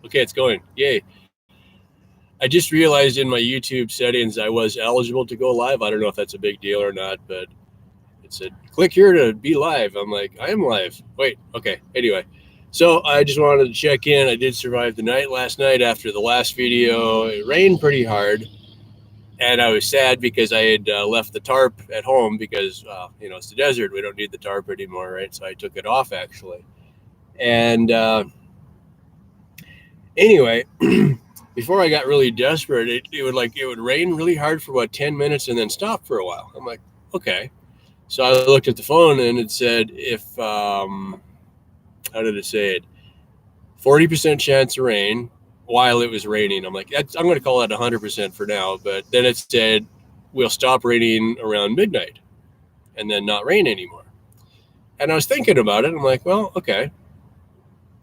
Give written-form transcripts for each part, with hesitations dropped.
Okay, it's going. Yay. I just realized in my YouTube settings I was eligible to go live. I don't know if that's a big deal or not, but it said, click here to be live. I'm like, I am live. Wait, okay. Anyway, so I just wanted to check in. I did survive the night last night after the last video. It rained pretty hard, and I was sad because I had left the tarp at home because, it's the desert. We don't need the tarp anymore, right? So I took it off, actually. And anyway, before I got really desperate, it would rain really hard for about 10 minutes and then stop for a while. I'm like, okay. So I looked at the phone and it said, how did it say it? 40% chance of rain while it was raining. I'm like, I'm going to call that 100% for now. But then it said, we'll stop raining around midnight and then not rain anymore. And I was thinking about it. I'm like, well, okay.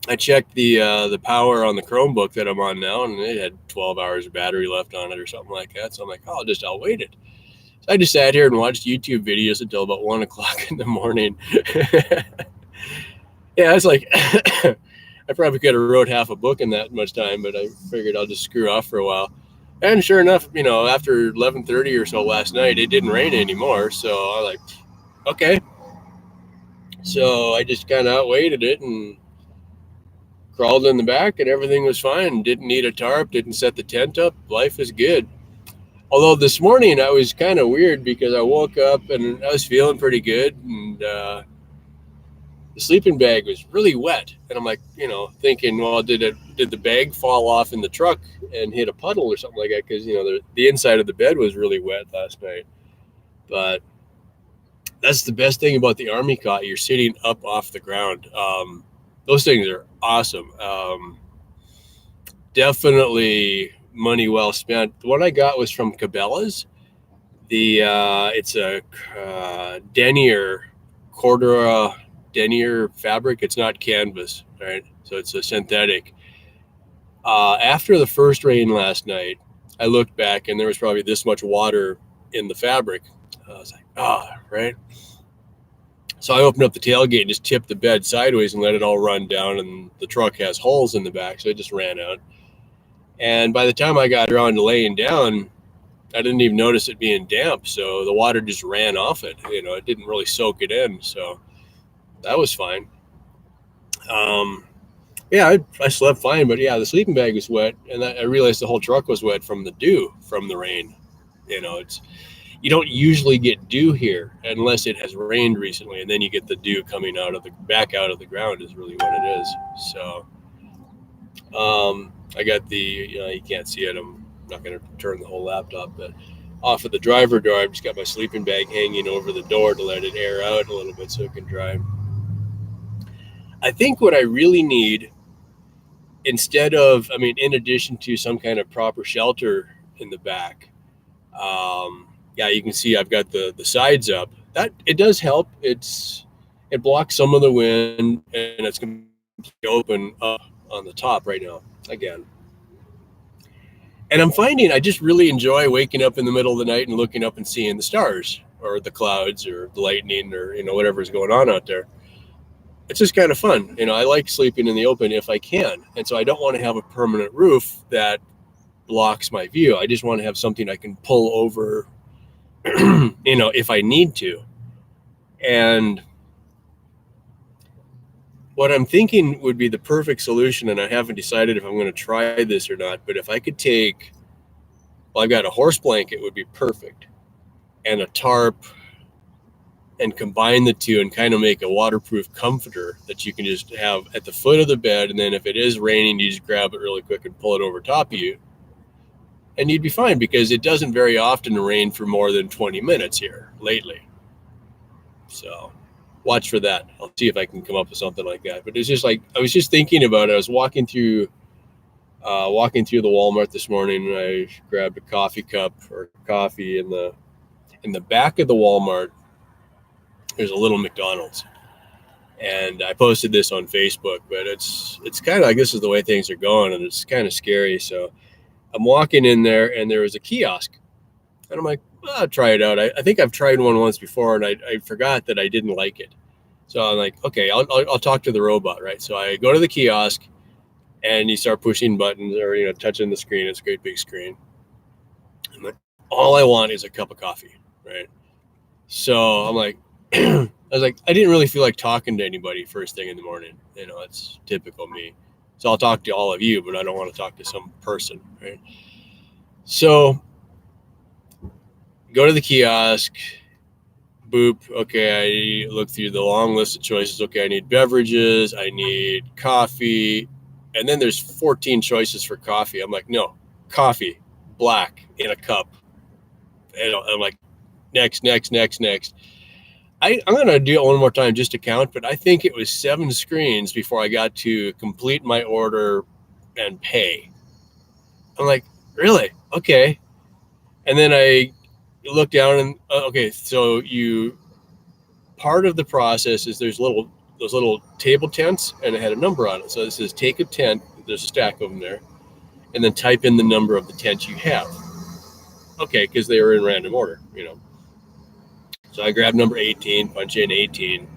I checked the power on the Chromebook that I'm on now, and it had 12 hours of battery left on it or something like that. So I'm like, I'll wait it. So I just sat here and watched YouTube videos until about 1 o'clock in the morning. Yeah, it's like I probably could have wrote half a book in that much time, but I figured I'll just screw off for a while. And sure enough, after 11:30 or so last night, it didn't rain anymore. So I was like, okay. So I just kind of waited it and crawled in the back, and everything was fine. Didn't need a tarp, didn't set the tent up. Life is good. Although this morning I was kind of weird because I woke up and I was feeling pretty good, and the sleeping bag was really wet. And I'm like, thinking, well, did the bag fall off in the truck and hit a puddle or something like that? Because the inside of the bed was really wet last night. But that's the best thing about the Army cot. You're sitting up off the ground. Those things are awesome. Definitely money well spent. The one I got was from Cabela's. It's a denier, Cordura denier fabric. It's not canvas, right? So it's a synthetic. After the first rain last night, I looked back and there was probably this much water in the fabric. I was like, right. So I opened up the tailgate and just tipped the bed sideways and let it all run down. And the truck has holes in the back, so it just ran out. And by the time I got around to laying down, I didn't even notice it being damp. So the water just ran off it. It didn't really soak it in. So that was fine. Yeah, I slept fine. But yeah, the sleeping bag was wet. And I realized the whole truck was wet from the dew from the rain. You don't usually get dew here unless it has rained recently, and then you get the dew coming back out of the ground is really what it is. So I got you can't see it. I'm not going to turn the whole laptop, but off of the driver door, I've just got my sleeping bag hanging over the door to let it air out a little bit so it can dry. I think what I really need, in addition to some kind of proper shelter in the back, yeah, you can see I've got the sides up. That it does help. It blocks some of the wind, and it's completely open up on the top right now again. And I'm finding I just really enjoy waking up in the middle of the night and looking up and seeing the stars or the clouds or the lightning or whatever's going on out there. It's just kind of fun. I like sleeping in the open if I can, and so I don't want to have a permanent roof that blocks my view. I just want to have something I can pull over if I need to. And what I'm thinking would be the perfect solution, and I haven't decided if I'm going to try this or not, but if I could I've got a horse blanket would be perfect, and a tarp, and combine the two and kind of make a waterproof comforter that you can just have at the foot of the bed. And then if it is raining, you just grab it really quick and pull it over top of you. And you'd be fine because it doesn't very often rain for more than 20 minutes here lately. So watch for that. I'll see if I can come up with something like that. But it's just like, I was just thinking about it. I was walking through the Walmart this morning, and I grabbed a coffee cup or coffee in the back of the Walmart. There's a little McDonald's. And I posted this on Facebook, but it's kind of like this is the way things are going, and it's kind of scary. So I'm walking in there, and there was a kiosk, and I'm like, I'll try it out. I think I've tried one once before, and I forgot that I didn't like it. So I'm like, okay, I'll talk to the robot, right? So I go to the kiosk, and you start pushing buttons or, touching the screen. It's a great big screen. I'm like, all I want is a cup of coffee, right? So I'm like, I was like, I didn't really feel like talking to anybody first thing in the morning. It's typical me. So I'll talk to all of you, but I don't want to talk to some person, right? So go to the kiosk, boop. Okay, I look through the long list of choices. Okay, I need beverages, I need coffee, and then there's 14 choices for coffee. I'm like, no, coffee, black, in a cup. And I'm like, next. I'm going to do it one more time just to count, but I think it was 7 screens before I got to complete my order and pay. I'm like, really? Okay. And then I look down and, okay, so part of the process is those little table tents, and it had a number on it. So it says take a tent, there's a stack of them there, and then type in the number of the tent you have. Okay, because they were in random order. So I grabbed number 18, punch in 18.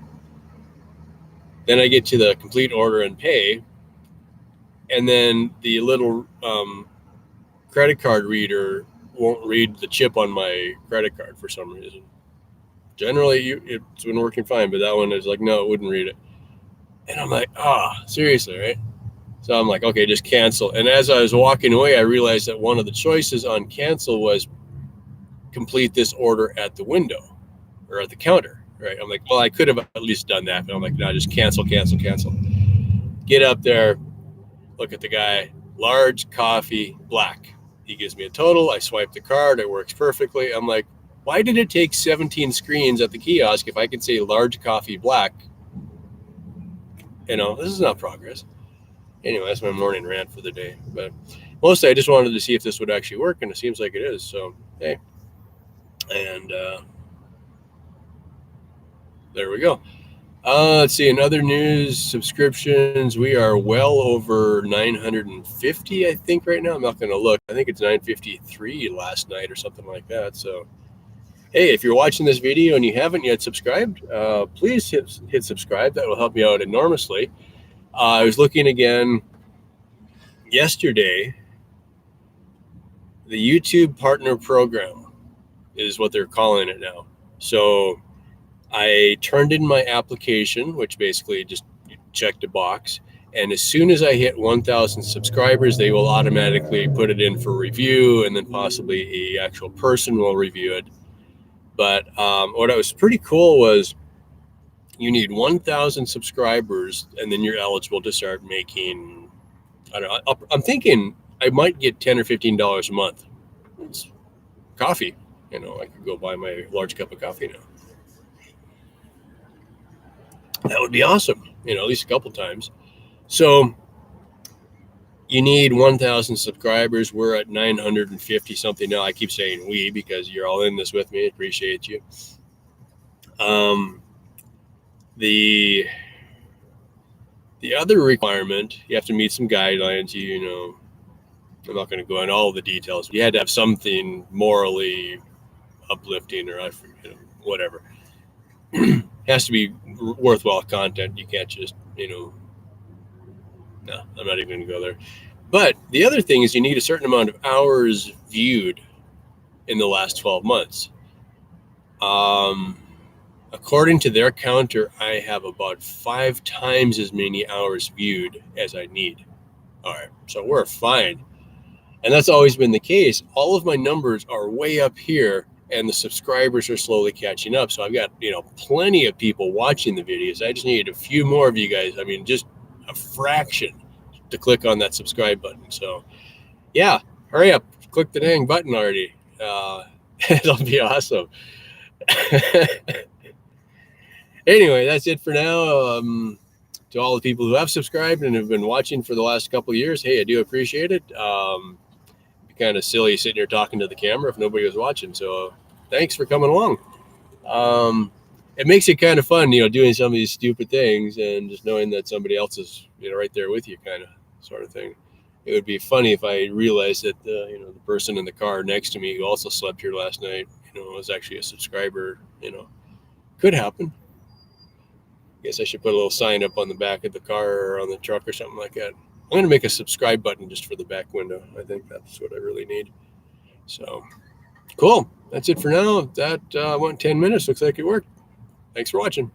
Then I get to the complete order and pay, and then the little credit card reader won't read the chip on my credit card for some reason. Generally, it's been working fine, but that one is like, no, it wouldn't read it. And I'm like, seriously, right? So I'm like, okay, just cancel. And as I was walking away, I realized that one of the choices on cancel was complete this order at the window or at the counter, right? I'm like, well, I could have at least done that, but I'm like, no, just cancel. Get up there, look at the guy, large coffee, black. He gives me a total. I swipe the card. It works perfectly. I'm like, why did it take 17 screens at the kiosk if I could say large coffee, black? This is not progress. Anyway, that's my morning rant for the day. But mostly I just wanted to see if this would actually work, and it seems like it is. So, hey. And there we go. Let's see. In other news, subscriptions, we are well over 950, I think, right now. I'm not going to look. I think it's 953 last night or something like that. So, hey, if you're watching this video and you haven't yet subscribed, please hit subscribe. That will help me out enormously. I was looking again yesterday. The YouTube Partner Program is what they're calling it now. So I turned in my application, which basically just checked a box. And as soon as I hit 1,000 subscribers, they will automatically put it in for review, and then possibly an actual person will review it. But what was pretty cool was you need 1,000 subscribers, and then you're eligible to start making, I don't know, I'm thinking I might get $10 or $15 a month. It's coffee. I could go buy my large cup of coffee now. That would be awesome, at least a couple times. So you need 1,000 subscribers. We're at 950 something now. I keep saying we because you're all in this with me. Appreciate you. The other requirement, you have to meet some guidelines. I'm not going to go into all the details. You had to have something morally uplifting or whatever. It has to be worthwhile content. You can't just, no, I'm not even going to go there. But the other thing is you need a certain amount of hours viewed in the last 12 months. According to their counter, I have about 5 times as many hours viewed as I need. All right, so we're fine. And that's always been the case. All of my numbers are way up here, and the subscribers are slowly catching up. So I've got, plenty of people watching the videos. I just need a few more of you guys. I mean, just a fraction to click on that subscribe button. So yeah, hurry up, click the dang button already. It'll be awesome. Anyway, that's it for now. To all the people who have subscribed and have been watching for the last couple of years, hey, I do appreciate it. It'd be kind of silly sitting here talking to the camera if nobody was watching. So thanks for coming along. It makes it kind of fun, doing some of these stupid things and just knowing that somebody else is, right there with you, kind of sort of thing. It would be funny if I realized that, the person in the car next to me who also slept here last night, was actually a subscriber. Could happen. Guess I should put a little sign up on the back of the car or on the truck or something like that. going to make a subscribe button just for the back window. I think that's what I really need. So cool. That's it for now. That went 10 minutes. Looks like it worked. Thanks for watching.